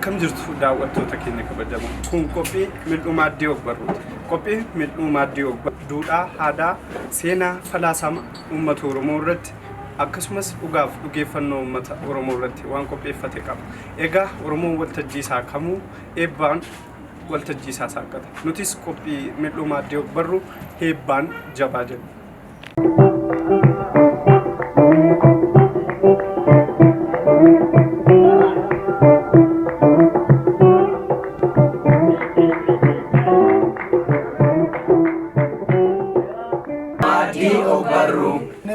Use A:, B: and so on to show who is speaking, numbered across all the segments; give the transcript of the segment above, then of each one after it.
A: Akkam jirtu daawwattoota keenya kabajamoo. Kun qophii mil'uu maaddii ogbarruuti. Qophiin mil'uu maaddii ogbarruu duudhaa, aadaa, seenaa, falaasama uummata Oromoo irratti akkasumas dhugaaf dhugeeffannoo uummata Oromoo irratti waan qopheeffate qaba. Egaa Oromoon waltajjii isaa kamuu eebbaan waltajjii isaa saaqata. Nutis qophii mil'uu maaddii ogbarruu eebbaan jabaa jenna.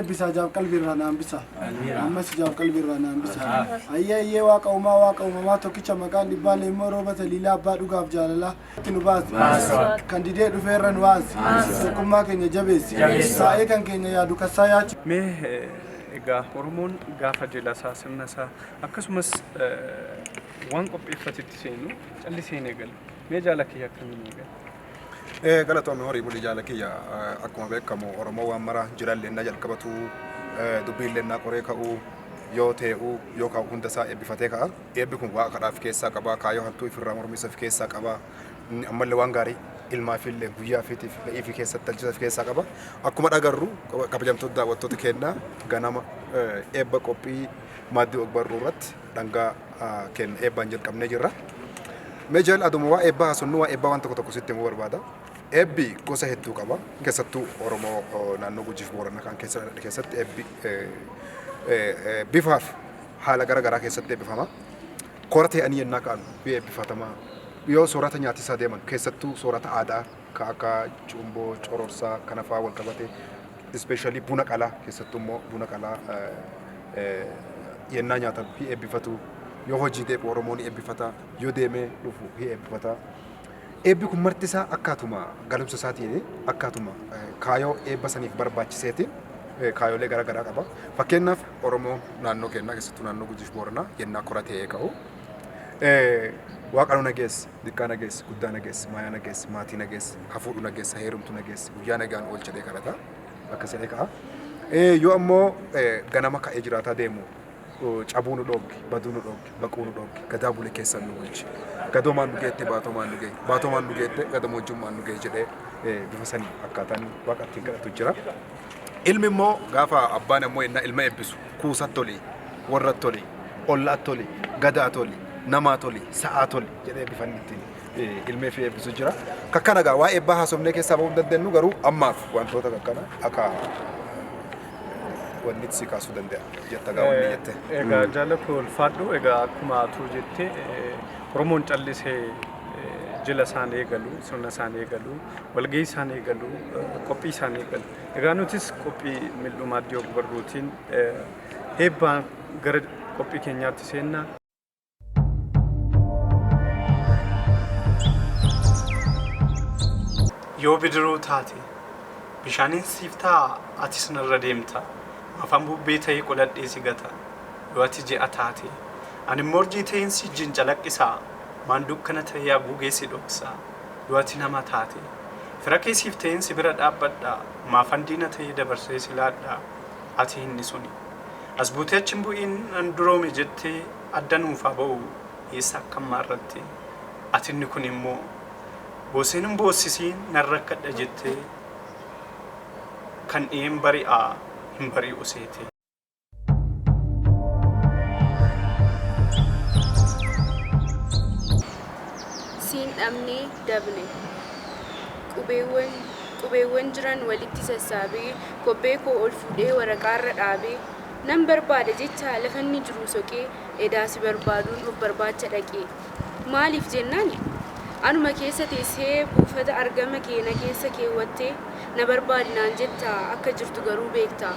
B: bisa jawab qalbii irraa naan bisa ammas jawab qalbii irraa naan bisa ayyaayee waaqa uumamaa tokkicha maqaan dhibbaa leemmoo rooba taliilaa abbaa dhugaaf jaalalaa itti nu baasi kan didee dhufeerra nu baasi tokkummaa keenya jabeessi saa'ee kan keenya yaadu kassaa yaachi.
A: Mee egaa Oromoon gaafa jila isaa sirna isaa akkasumas waan qopheeffatetti seenu callisee eegala. Mee jaalakee akkamiin eegala?
C: Galatoomii horii bulii jaalakiyya akkuma beekamu Oromoo waan mara jiraallee jalqabatu dubbiillee qoree ka'uu yoo ta'u yookaan hunda isaa eebbifatee ka'a. Eebbi kun waa kadhaaf keessaa qaba, kaayoo hattuu ifirraa mormisaaf keessaa qaba. Ammallee waan gaarii ilmaafillee guyyaa fiitiif le'iifi keessatti tajaajilaf keessaa qaba. Akkuma dhagarru kabajamtoota daawwattoota keenyaa ganama eebba qophii maaddii ogbarruu irratti dhangaa keenya eebbaan jalqabnee jirra. Meejal aduma waa eebbaa haasofnu waa eebbaa waan tokko sitti himuu barbaada. Eebbi gosa hedduu qaba. Keessattuu Oromoo naannoo Gujiif Booranaa kan keessatti eebbi bifaaf haala garaagaraa keessatti eebbifama. Koratee ani yennaa kaanu eebbifatama. Yoo soorata nyaati isaa deeman keessattuu soorata aadaa kan akka cumboo, cororsaa kana fa'aa wal qabate ispeeshaalii buna qalaa keessattuu immoo buna qalaa yennaa nyaatan eebbifatu. Yoo hojii deebi'u Oromoon eebbifata, yoo deemee dhufu eebbifata. Eebbi kun marti isaa akkaatuma galumsa isaatiin akkaatuma kaayoo eebba saniif barbaachiseetiin kaayoolee garaagaraa qaba. Fakkeenyaaf Oromoo naannoo keenyaa keessattuu naannoo Gujiif Booranaa yennaa koratee ka'u. Waaqanuu nageessa, diqqaa nageessa, guddaa nageessa, maayaa nageessa, maatii nageessa, hafuudhu nageessa, heerumtu nageessa, guyyaa nagaan oolchadee kadhata akkasii ka'a. Yoo ammoo ganama ka'ee jiraataa deemu cabuu nu dhoogi, baduu nu dhoogi, baquu nu dhoogi, gadaa bule keessan nu bulchi. Gadoo maan nu geette, baatoo maan nu gee, baatoo maan nu geette, gadamojjuu maan nu gee jedhee bifa sanii akkaataan waaqa ittiin kadhatu jira. Ilmi immoo gaafa abbaan ammoo yennaa ilma eebbisu kuusatti toli, warratti toli, ollaatti toli, gadaatti toli, namaatti toli, sa'aatti toli jedhee bifa ittiin ilmee fi eebbisu jira. Kakkana gaa waa eebbaa haasofnee keessaa bahuu dandeenyu garuu ammaaf wantoota kakkana akka wanti si kaasuu danda'a jetta gaawwanni jette.
A: Egaa jaalatu ulfaadhu egaa akkuma atuu jette Oromoon callisee jila isaan eegalu, sirna isaan eegalu, walgahii isaan eegalu, qophii isaan eegalu. Egaa nutis qophii mil'uu maaddii ogbarruutiin eebbaan gara qophii keenyaatti seenna. Yoo bidiruu taate bishaaniin siif ta'a ati sanarra deemta. Afaan bubbee ta'ee qoladhee si gata. Yoo ati ji'a taate ani morjii ta'een si jin calaqqisaa maan dukkana ta'ee haguugee si dhoksaa. Yoo ati nama taate fira keessiif ta'een si bira dhaabbadhaa maafan diina ta'ee dabarsee si laadhaa ati inni suni. As buutee achi hin bu'iin an duroome jettee adda nuufaa ba'u eessa akkam maarratte ati inni kun immoo booseen hin boossisiin narra akkadha jettee kan dhi'een bari'aa hin bari'u seete.
D: Siin dhabnee dabne qubeewwan jiran walitti sassaabee kobbee koo ol fuudhee waraqaarra dhaabee nan barbaada jecha lafanni jiru soqee edaa si barbaaduun of barbaacha dhaqee maaliif jennaan anuma keessa teessee buufata argama keena keessa keewwattee na barbaadinaan jetta akka jirtu garuu beekta.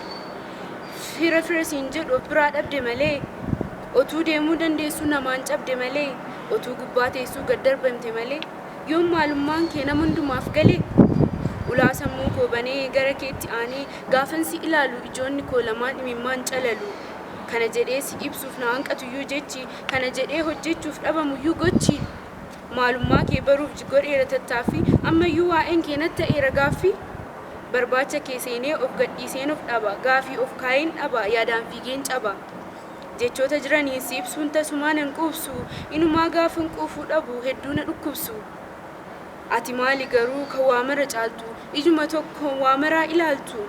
D: Fira siin jedhu of biraa dhabde malee otuu deemuu dandeessu namaan cabde malee otuu gubbaa teessuu gad darbamte malee yoom maalummaan kee nama hundumaaf galee ulaa sammuu koo banee gara keetti aanee gaafan si ilaalu ijoonni koo lamaan imimmaan calalu. Kana jedhee si ibsuuf na hanqatuyyuu jechi kana jedhee hojjechuuf dhabamuyyuu gochi. Maalummaa kee baruuf godheera tattaaffii ammayyuu waa'een kee natti ta'eera gaaffii. Barbaacha kee seenee of gadhiiseen of dhaba gaafii of kaayeen dhaba yaadaan fiigeen caba. jechoota jiraniin si ibsuun tasumaan hin quubsu inumaa gaafa hin quufuu dhabu hedduu na dhukkubsu ati maali garuu kan waa mara caaltu ijuma tokkoon waa maraa ilaaltu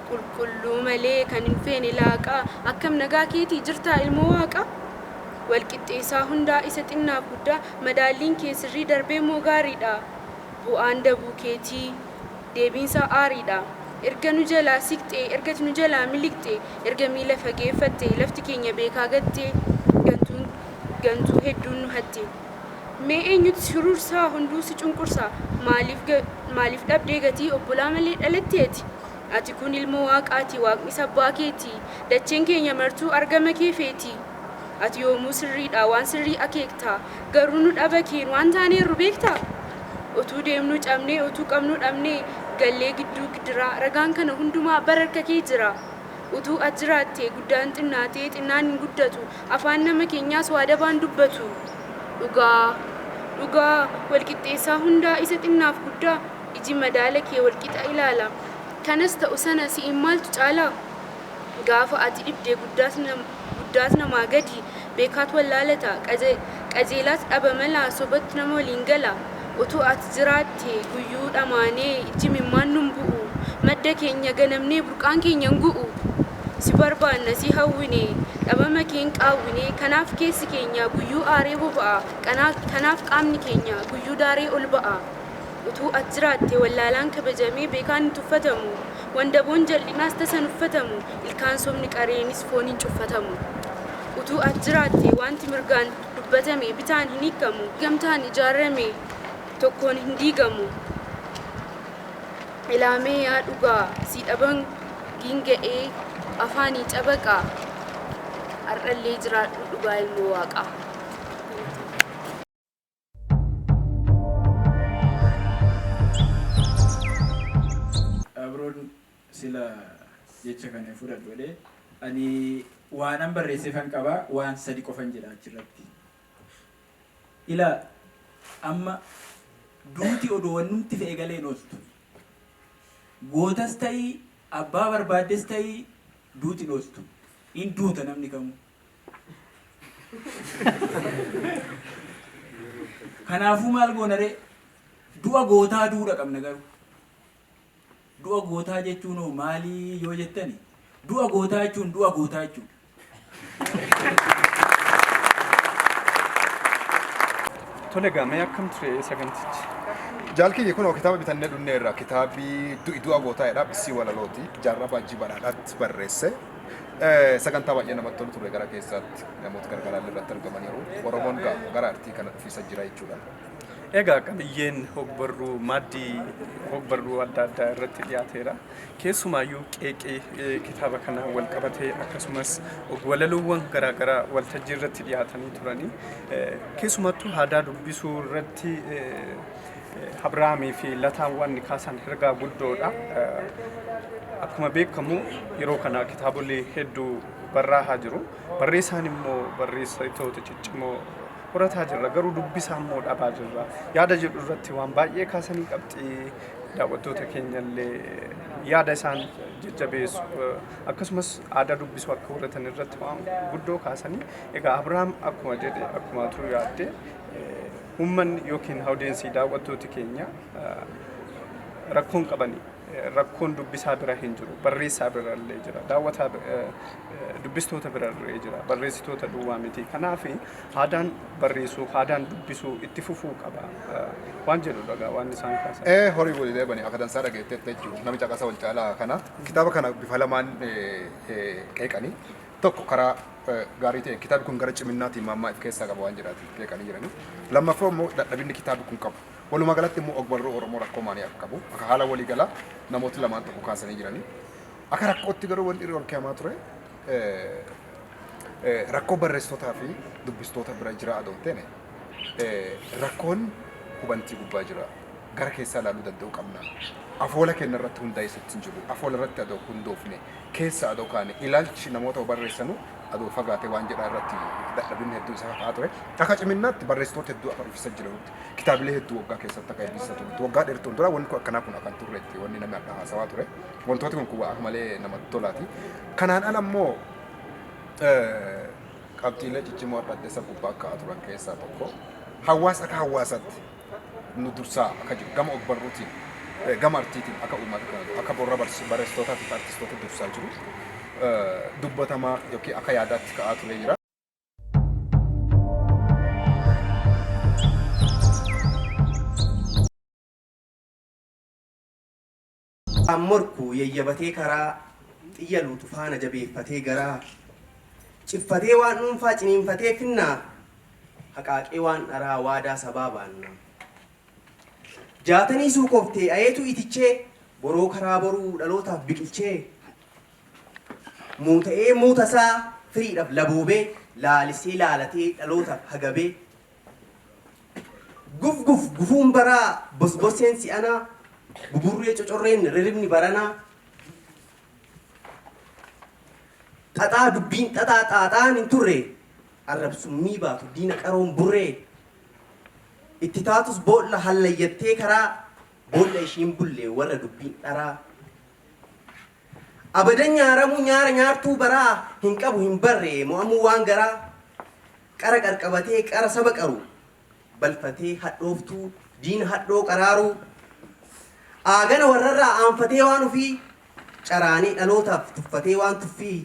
D: qulqulluu malee kan hin feene laaqaa akkam nagaa keetii jirtaa ilmoo waaqa walqixxeessaa hundaa isa xinnaaf guddaa madaalliin kee sirrii darbee moo gaariidha bu'aan dabuu keetii deebiinsa aariidha erga nu jalaa siqxee erga nu jalaa miliqxee erga miila fageeffattee lafti keenya beekaa gattee gantuu hedduun nu hatte mee eenyutu surursaa hunduu si cunqursaa maaliif dhabdee gatii obbolaa malee dhalatteeti ati kun ilmoo waaqaati waaqni sabbaa keetii dacheen keenya martuu argama kee feetii ati yoomuu sirriidha waan sirrii akeektaa garuu nu dhaba keen waan taaneerru beektaa utuu deemnu cabnee utuu qabnu dhabnee gallee gidduu gidiraa ragaan kana hundumaa bararka kee jira utuu ati jiraattee guddaan xinnaatee xinnaan hin guddatu afaan nama keenyaas waa dabaan dubbatu dhugaa walqixxeessaa hundaa isa xinnaaf guddaa iji madaala kee walqixa ilaala kanas ta'u sana si'in maaltu caalaa gaafa ati dhibdee guddaas namaa gadi beekaat wallaalata qajeelaas dhaba malaa sobatti nama waliin gala utuu ati jiraattee guyyuu dhamaanee iji mimmaan nun bu'u madda keenya ganamnee burqaan keenya hin gu'u si barbaanna si hawwine dhabama keen qaawwine kanaaf keessi keenya guyyuu aaree boba'a kanaaf qaamni keenya guyyuu daaree ol ba'a utuu ati jiraattee wallaalaan kabajamee beekaan hin tuffatamu wandaboon jal'inaas tasan uffatamu ilkaan sobni qareenis foon hin cuffatamu utuu ati jiraattee wanti mirgaan dubbatame bitaan hin hiikamu gamtaan ijaarame tokkoon hin diigamu ilaamee yaa dhugaa si dhaban ginga'ee afaanii cabaqaa har'allee jiraadhu dhugaa ilmoo waaqaa.
E: Abroon sila jecha kana fudhadhu jedhee ani waanan barreessee kan qabaa waan sadi qofan jedha achirratti. Ila amma duuti odoo wannumti fe'e galee noostu. Gootas ta'ii abbaa barbaaddes ta'ii duuti noostu. In duuta namni kamu. Kanaafuu maal goona ree? Du'a gootaa duudha qabna garuu. Du'a gootaa jechuun maalii yoo jettani? Du'a gootaa jechuun du'a gootaa jechuudha.
A: Tole gaamee akkam ture sagantichi?
C: Jaalkiyyi kun kitaaba bitannee dhunneerra kitaabii du'a gootaa jedha Bissii Walalooti jaarraa baajjii badhaadhaatti barreesse. Sagantaa baay'ee namatti tolu ture gara keessaatti namoota gargaraa irratti argamaniiru. Oromoon gara artii kana dhufiisa jira jechuudha.
A: Egaa qabiyyeen hogbarruu maaddii hogbarruu adda addaa irratti dhiyaateera. Keessumaayyuu qeeqee kitaaba kanaa wal qabatee akkasumas walaloowwan garaagaraa waltajjii irratti dhiyaatanii turanii keessumattuu aadaa dubbisuu irratti Abrahaamii fi Lataawwan kaasan ergaa guddoodha. Akkuma beekamu yeroo kana kitaabolee hedduu barraa'aa jiru. Barreessaan immoo barreessitoota ciccimoo horataa jirra garuu dubbisaa immoo dhabaa jirra. Yaada jedhu irratti waan baay'ee kaasanii qabxii daawwattoota keenyallee yaada isaan jajjabeessu akkasumas aadaa dubbisuu akka horatan irratti waan guddoo kaasanii egaa Abrahaam akkuma jedhe akkuma turuu yaadde uummanni yookiin hawdeensi daawwattooti keenya rakkoon qabanii rakkoon dubbisaa bira hin jiru barreessaa birallee jira daawwataa dubbistoota birallee jira barreessitoota duwwaa miti kanaaf aadaan barreessuu aadaan dubbisuu itti fufuu qaba waan jedhu dhagaa waan isaan kaasan
C: horii walii deebanii akka dansaa dhageettetti jechuudha namicha qasa wal caalaa kana kitaaba kana bifa lamaan qeeqanii tokko karaa gaarii ta'e kitaabi kun gara ciminnaatiin maammaa if keessaa qaba waan jedhaati qeeqanii jiranii lammaffaa immoo dadhabinni kitaabi kun qabu walumaa galatti immoo ogbarruu Oromoo rakkoo maalii akka qabu akka haala walii galaa namooti lamaan tokko kaasanii jiranii akka rakkootti garuu wanti ol keemaa ture rakkoo barreessitootaa fi dubbistoota bira jira adoon ta'e rakkoon hubantii gubbaa jira gara keessaa ilaaluu danda'uu qabna afoola kenna irratti hundaa'ee sitti jiru afoola irratti adoo hundoofne keessa adoo kaane ilaalchi namoota barreessanu adoo fagaatee waan jedhaa irratti dadhabinni hedduu isa ka'aa ture akka ciminnaatti barreessitoota hedduu akka dhufisa jirutti kitaabilee hedduu waggaa keessatti akka eebbisa turetti waggaa dheertuun dura wanni akkanaa kun akkan turreetti wanni namni akka haasawaa ture wantooti kun kubbaa malee namatti tolaati kanaan ala immoo qabxiilee ciccimoo adda isa gubbaa ka'aa turan keessaa tokko hawaasa akka hawaasaatti nu dursaa akka jiru gama ogbarruutiin gama artiitiin akka uummata kana akka boorra barreessitootaa fi artistoota dursaa jiru dubbatamaa yookiin akka yaadaatti ka'aa ture jira.
F: Morku yayyabatee karaa xiyya luutu faana jabeeffatee garaa ciffatee waan dhuunfaa ciniinfatee finnaa haqaaqee waan dharaa waadaa sabaa baannaa jaatanii suukoftee ayeetu itichee boroo karaa boruu dhalootaaf biqilchee muuta'ee muutasaa firiidhaaf laboobee laalisee laalatee dhalootaaf hagabee gufuun baraa bosboseen si'anaa buburree cocorreen riribni baranaa xaxaa dubbiin xaxaan hin turre arrabsummii baatu diina qaroon burree itti taatus boolla hallayyattee karaa boolla ishiin bullee warra dubbiin dharaa abadan nyaaramuu nyaara nyaartuu baraa hin qabu hin barre mo'amuu waan garaa qara qarqabatee qara saba qaru balfatee hadhooftuu diina hadhoo qaraaruu aagana warrarraa aanfatee waan ufii caraanii dhalootaaf tuffatee waan tuffii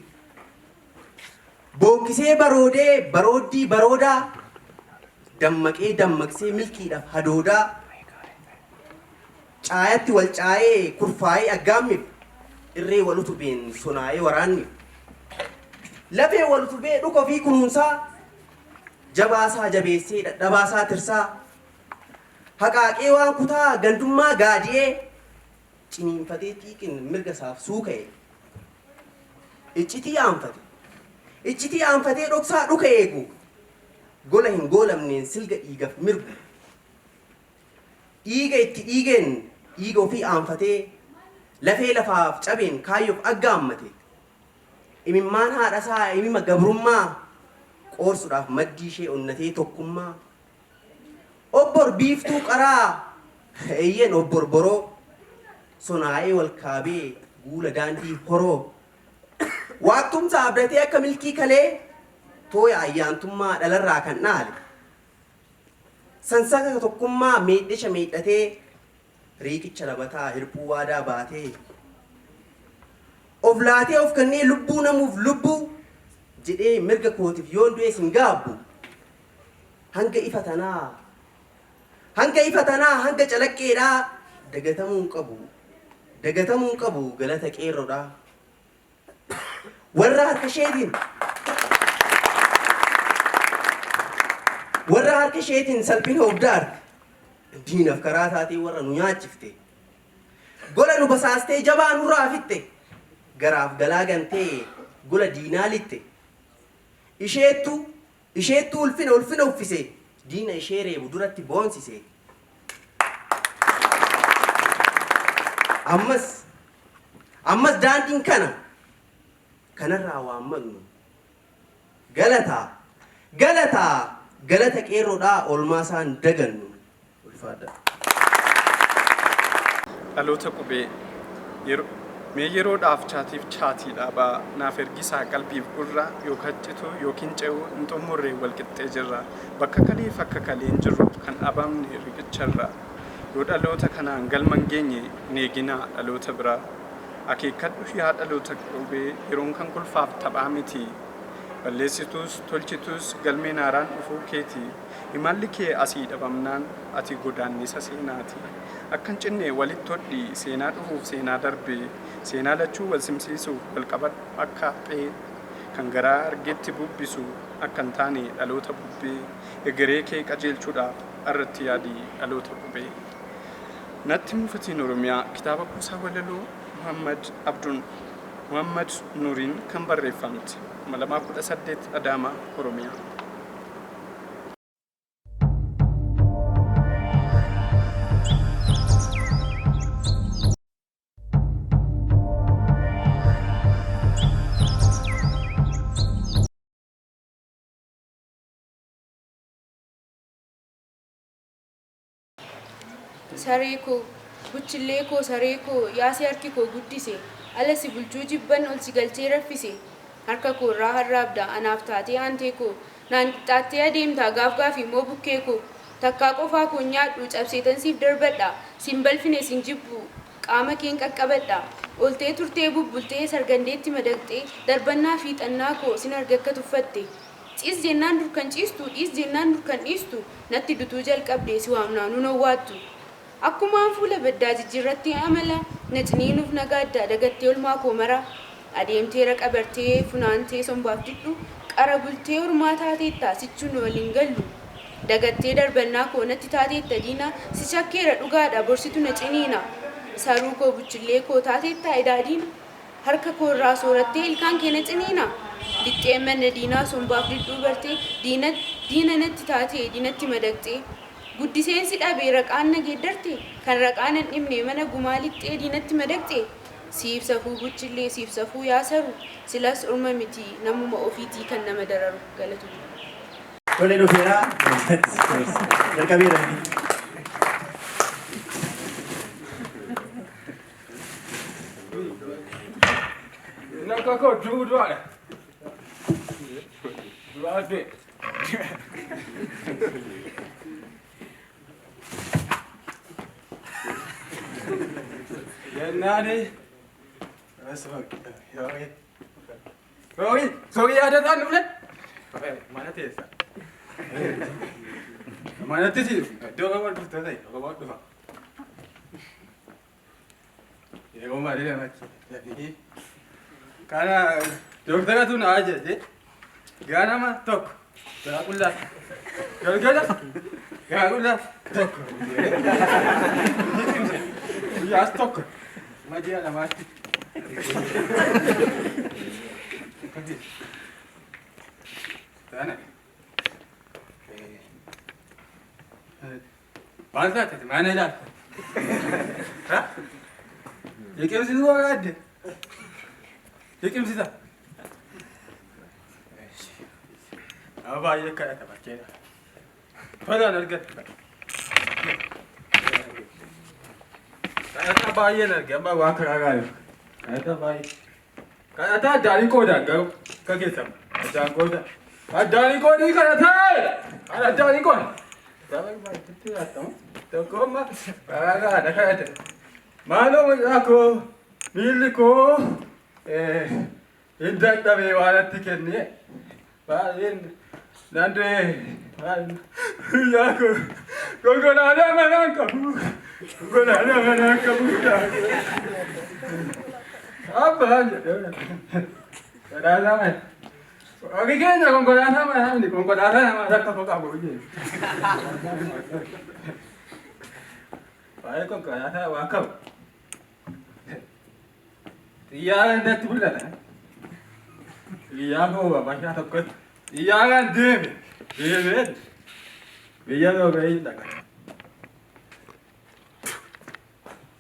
F: bookkisee baroodee barooddii baroodaa dammaqee dammaqsee milkiidhaaf hadoodaa caayatti wal caayee kurfaayee aggaammiif irree wal utubeen sonaayee waraanniif lafee wal utubee dhuka ofii kunuunsaa jabaasaa jabeessee dadhabaasaa tirsaa haqaaqee waan kutaa gandummaa gaadiyee ciniinfatee xiiqin mirga isaaf suuka'e iccitii aanfatee dhoksaa dhuka eegu gola hin goolamneen silga dhiigaaf mirgu dhiiga itti dhiigeen dhiiga ofii aanfatee lafee lafaaf cabeen kaayyoof aggaammate imimmaan haadhasaa imima gabrummaa qoorsuudhaaf maddii ishee onnatee tokkummaa obbor biiftuu qaraa eeyyen obbor boroo sonaayee wal kaabee guula daandii horoo waaqtumsa abdatee akka milkii kalee tooya ayyaantummaa dhalarraa kan dhaale sansaka tokkummaa meedhisha meedhatee riiqicha labataa hirpuu waadaa baatee of laatee of kannee lubbuu namuuf lubbuu jedhee mirga kootiif yoon du'e sin gaabbu hanga ifa tanaa hanga calaqqeedhaa dagatamuu hin qabu galata qeerrodhaa warra harka isheetiin salphina obdaarte diinaaf karaa taatee warra nu nyaachifte gola nu basaastee jabaa nurraa fitte garaaf galaa gantee gola diinaa litte isheettu ulfina uffise diina ishee reebu duratti boonsise ammas daandiin kanarraa waan maqnu galata qeerroodhaa olmaa isaan dagannu ulfaadha.
A: Dhaloota qubee mee yeroodhaaf chaatiif chaatii dhaabaa naaf ergisaa qalbiif gurra yookaan citu yookiin ce'uu hin xumurree walqixxee jirra bakka kaleef akka kaleen jirru kan dhaabamne riqicharra yoo dhaloota kanaan galman geenye neeginaa dhaloota biraa akeekkadhu yaa dhaloota qubee yeroon kan kulfaaf taphaa miti balleessituus tolchituus galmeen haaraan dhufuu keeti imalli kee asii dhabamnaan ati godaannisa seenaati akkan cinne walitti hodhi seenaa dhufuuf seenaa darbe seenaa lachuu wal simsiisuuf wal qabadhu akka haphee kan garaa argetti bubbisu akka hin taane dhaloota bubbee egeree kee qajeelchuudhaaf irratti yaadii dhaloota qubee natti mufatiin oromiyaa kitaaba kuusaa walaloo Muhammad Nuuriin kan barreeffamte 2018 Adaamaa Oromiyaa.
D: Saree koo buchillee koo saree koo yaasii harki koo guddise ala si bulchuu jibban ol si galchee raffise harka koo irraa harraabda anaaf taatee aantee koo naan qixxaattee adeemtaa gaaf immoo bukkee koo takkaa qofaa koo nyaadhu cabseetan siif darbadha sin balfine sin jibbu qaama keen qaqqabadha oltee turtee bubbultee sargandeetti madaqxee darbannaa fi xannaa koo sin arga akka tuffatte ciis jennaan dur kan ciistu dhiis jennaan dur kan dhiistu natti dutuu jalqabdee si waamnaanuu nawwaattu akkumaan fuula baddaa jijjiirratti amala na ciniinuuf nagaaddaa dagattee olmaa koo mara adeemtee raqa bartee funaantee sombaaf didhu qara bultee ormaa taateetta sichuun waliin gallu dagattee darbannaa koo natti taateetta diina si shakkeera dhugaadha borsitu na ciniina saruu koo buchillee koo taateetta edaadiina harka koo irraa soorattee ilkaan kee na ciniina lixxee manna diinaa sombaaf didhuu bartee diina natti taatee diinatti madaqxee guddiseensi dhabee raqaan na geeddarte kan raqaan hin dhibne mana gumaa lixxee diinatti madaqxe siif safuu buchillee siif safuu yaasaru silas orma miti namuma ofiitii kan nama dararu galatu
G: Boleh dufera, terkabir.
E: Nak kau dua dah. Dua ada. Yang nani? Sorry ada tak boleh? Mana tiada? Mana tu sih? Dua kawan tu tadi, kawan tu. Ya, kawan ada lagi. Jadi, karena dokter tu nak aja je. Gana mah tok. Tak kulah. Gana. Gana kulah tok. Ya tok. Maju lah mati. Sana. Banza tadi mana dah? Hah? Yekim situ ada. Yekim situ. Apa ye kaya tak baca? Pada nargat. Kaya tak baca nargat, apa wang keragai? Kaya tak baca. Kaya tak dari kau dah, kau kisah. Jangan kau dah. Dari kau ni kaya tak? Ada dari kau. Jangan baca itu atau? Tak kau mah. Kaya ada kaya tak. Malu aku milikku. Indah tapi warat tiket ni. Paling nanti. Ya kau ada mana kamu? Kau ada mana kamu? Apa aja? Ada apa? Oke kayaknya kau ada mana ni? Kau ada mana kamu ini? Baik kau ada wakaf. Iya anda tu bulan. Iya kau apa sih takut? Iya kan dem. Iya kan? Iya kau gay tak?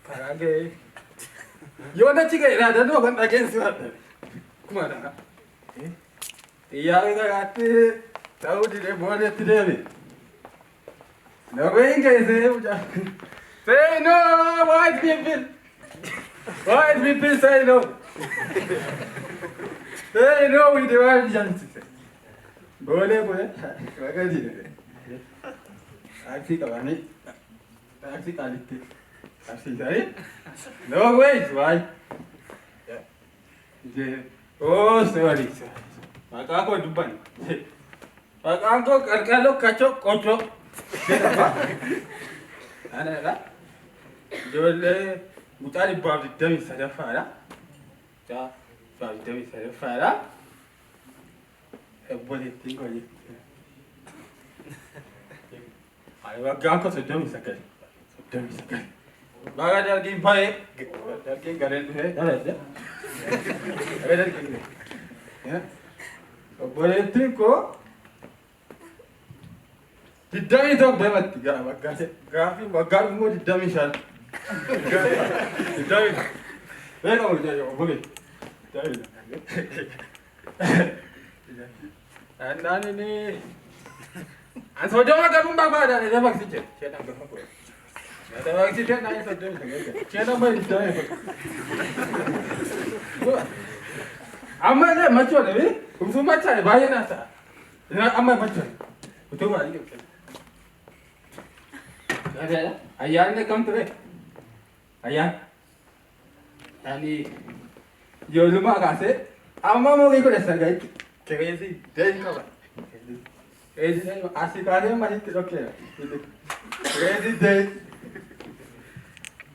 E: Kage. Yo anda cikai ada tu kan agen surat. Kumara. Iya kan kata tahu dia boleh tidak ni. Nawain ke saya? Say no, white people. White people say no. Say no with the white gentleman. Boleh. Makasih. Aksi kawan ni. Aksi kali tu. Aksi tadi. No way, white. Oh, sorry. Maka aku jumpa. Maka aku kalau kacau kocok. Ana lah. Jole mutari babi dami sadafa lah. Ja, babi dami sadafa lah. Boleh tinggal ni. Ayah gang kau sedang misakal. Bagai dah lagi baik. Dah lagi garan tu ada je. Ada lagi ni. Ya. Boleh tinggal. Tidak itu dapat tiga bagai grafi bagai mu tidak misal. Tidak. Mereka mau jadi boleh. Tidak. Anda ni. Answer jangan kamu bapa dah ada bagi je. Saya nak berapa? Ada bagi je nak answer jangan. Saya nak bagi je.
H: Amma ne macho ne bi? Su macho ne bayan nasa. Ina amma macho. Mutum ba ne. Ada ayah ne kam tu be. Ayah. Yani yo luma kase. Amma mau ikut dasar gay. Kaya sih, dia ni kawan. Ini asyik kali masih tidak kira. Ini dia.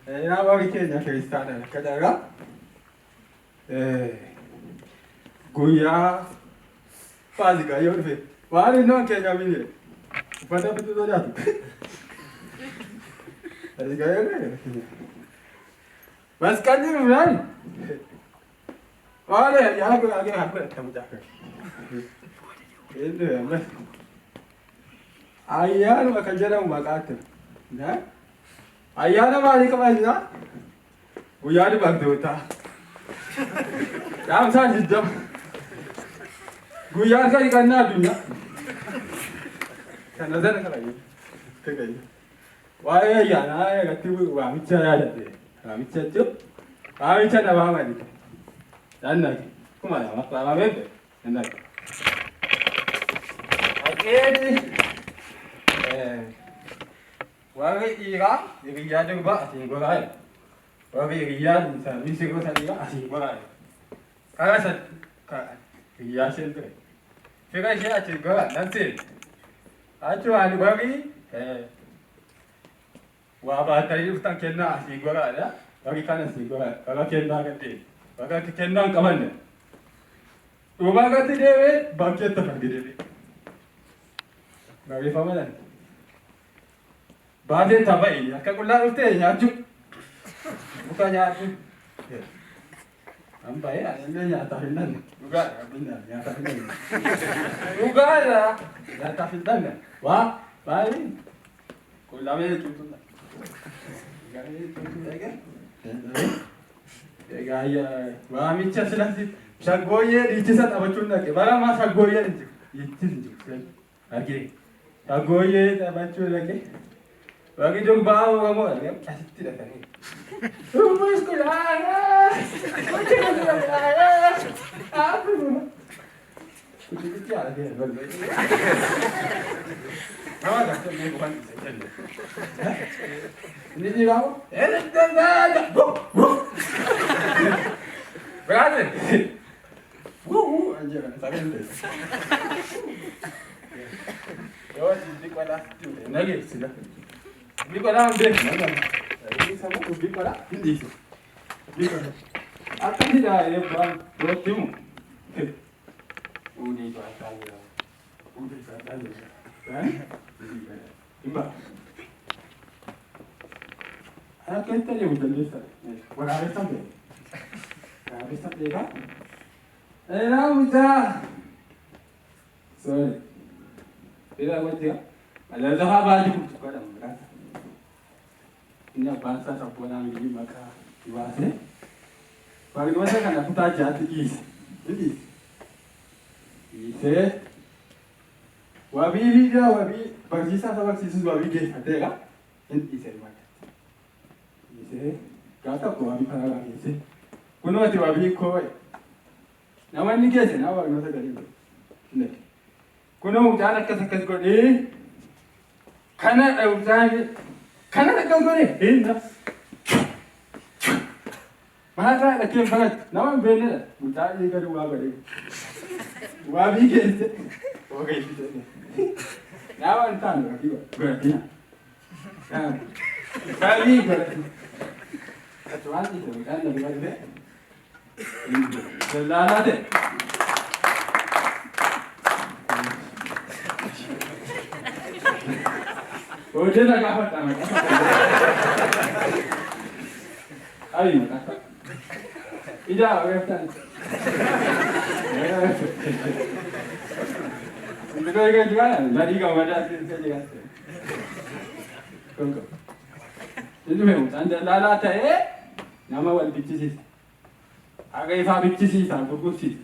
H: Ini apa bikinnya Kristen? Kadang Guya pas gaya orang. Wari no kaya kami ni. Pada betul tu jatuh. Ada gaya ni. Mas kan ni mana? Wari yang aku lagi aku tak tahu. Ini apa? Ayah nak kerja dalam makan. Nah, ayah nak balik ke mana? Guya ni bang tu tak. Yang sana hidup. Guya kan ikan nabi ya. Kan ada nak lagi. Kekali. Wah ya na ya katu wah macam ada deh. Macam tu. Macam apa macam ni? Dan nak. Kumana mak lama bebe. Dan nak. Okay. Wah ira, ira tu bah asyik berai. Wah ira ni saya mesti kau tadi asyik berai. Kalau saya ira sendiri. Kalau saya asyik berai nanti. Acu ada bagi. Wah batai itu tak kena asyik berai ya. Bagi kan asyik berai. Kalau kena ganti. Bagi kena kaman. Ubah ganti dewe, bagi tu bagi dewe. Bagi pamalan. Badan tabai, akak kulah uste nyaju. Bukan nyaju. Ampai ada nyata hilang. Bukan benar nyata hilang. Bukan lah. Nyata hilang. Wah, baik. Kulah ni tuntun. Gaya tuntun lagi. Gaya. Wah, macam selasi. Sagoye di cisat apa cunda ke? Barang masa sagoye ni. Itu lagi. Sagoye tak baca lagi. Bagi jom bau kamu kan? Asyik tidak kan? Rumah sekolah. Macam mana? Apa rumah? Kecil-kecil ada dia. Awak dah tahu bukan saya. Ini dia kamu? Dah. Berada. Aja kan saya ni. Yo, di kuala tu. Lagi sudah. Beli kolam deh, mana? Ini sama beli kolam ini. Beli kolam. Akan tidak ya bang, dua tim. Uni tu akan ya, uni tu akan ya. Kan? Imba. Akan tak ya udah lesa. Orang ada sampai. Habis sampai kan? Lah udah. Sorry. Bila wajah. Ada dah baju tu kolam kan? Ini bahasa Sampurna ini maka diwase. Bagi masa kan aku taja is. Ini. Ise. Wabi dia wabi bagi sama sisu wabi ke ada kan? Ini ise macam. Ise. Kata ko wabi pada lagi ise. Kuno ati wabi ko. Nama ni ke sih? Nama masa kali. Ini. Kuno jangan kasar ko ni. Karena jangan Kana nak kau ni? Indah. Mana tak nak kiam sangat. Nama benar. Muda ni kalau wah beri. Wah bikin. Okay itu. Nama entah nak kiam. Berarti. Kali berarti. Kecuali itu kan lebih baik. Selalu ada. Oh dia nak apa tak nak? Ayo nak apa? Ida, apa? Untuk kau juga, jadi kau ada saya juga. Kau. Itu memang anda lala tak nama wal bicisi. Agai fa bicisi tak bukusi.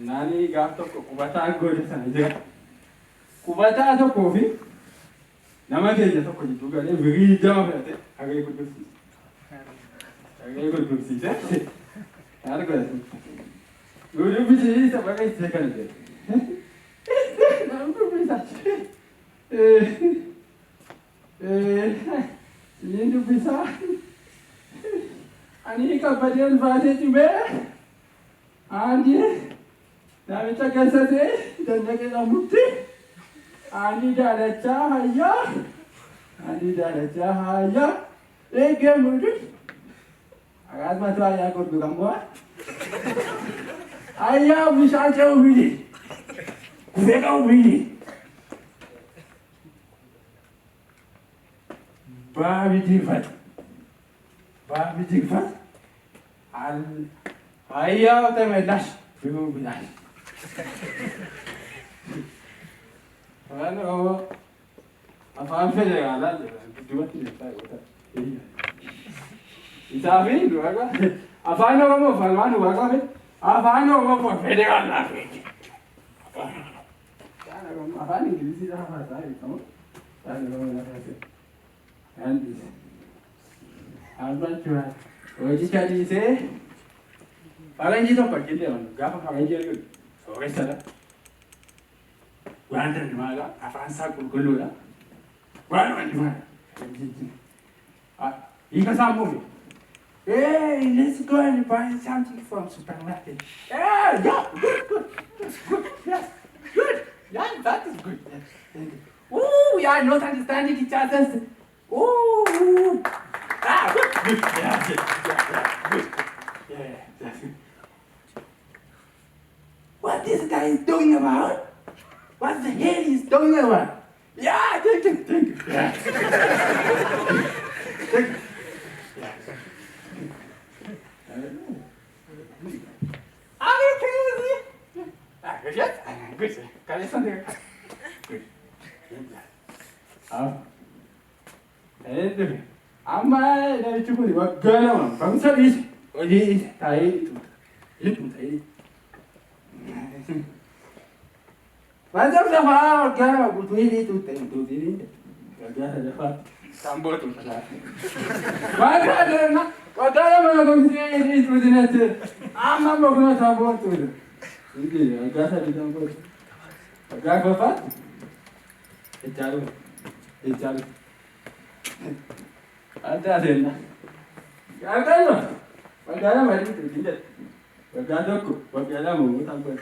H: Nani gato ko kubata go de sana. Kubata to kofi. Nama dia jatuh kau itu kan? Beri jam berarti. Agak ikut bersih. Agak ikut bersih. Ada kau Udah bisa pakai second deh. Nampak bisa. Ini bisa. Ani kapan bahasa cuma? Ani, nama cakap saja dan cakap bukti. Ani dah ada cahaya. Ani dah ada cahaya. Game murid. Agak macam ayah kau tukang buat. Ayah bisa jauh bini. Kau bini. Babi jifat. Babi jifat. Ayah tu medas. Bingung bilas. Kalau apa saja ada, dua tiga tak. Isabi dua kan? Apa yang kamu falman dua kan? Apa yang kamu federal lagi? Apa yang Inggris dah apa saya kamu? Saya kamu nak apa? Andy. Apa cuaca? Oji jadi se. Paling itu pergi dia orang. Gapa paling dia tu? Soalnya salah. Wanita di mana? Apa ansar kulu lah? Wanita di mana? Ikan sambung. Hey, let's go and buy something from supermarket. Yeah, good. Yes, good. Yeah, that is good. Yes, thank you. Ooh, yeah, not understanding each other. Ooh, good. Yeah, good. Yeah. What this guy is doing about? What the hell is doing about? Yeah, thank you. Yeah. Thank you. Good. Kalian sendiri. Good. Itu. Amma dari cukup di wakana mah. Bangsa ini. Oji tai itu. Itu tai. Macam siapa wakana butuh ini itu tentu ini. Wakana dapat sambal tu salah. Mana ada nak? Wakana mana kau sini itu dinasti. Amma bukan sambal tu. Ini agak di dalam. Agak apa? Ejalu. Ada na. Agak mana? Agak mana itu tidak. Agak aku. Agak mana mu tambah.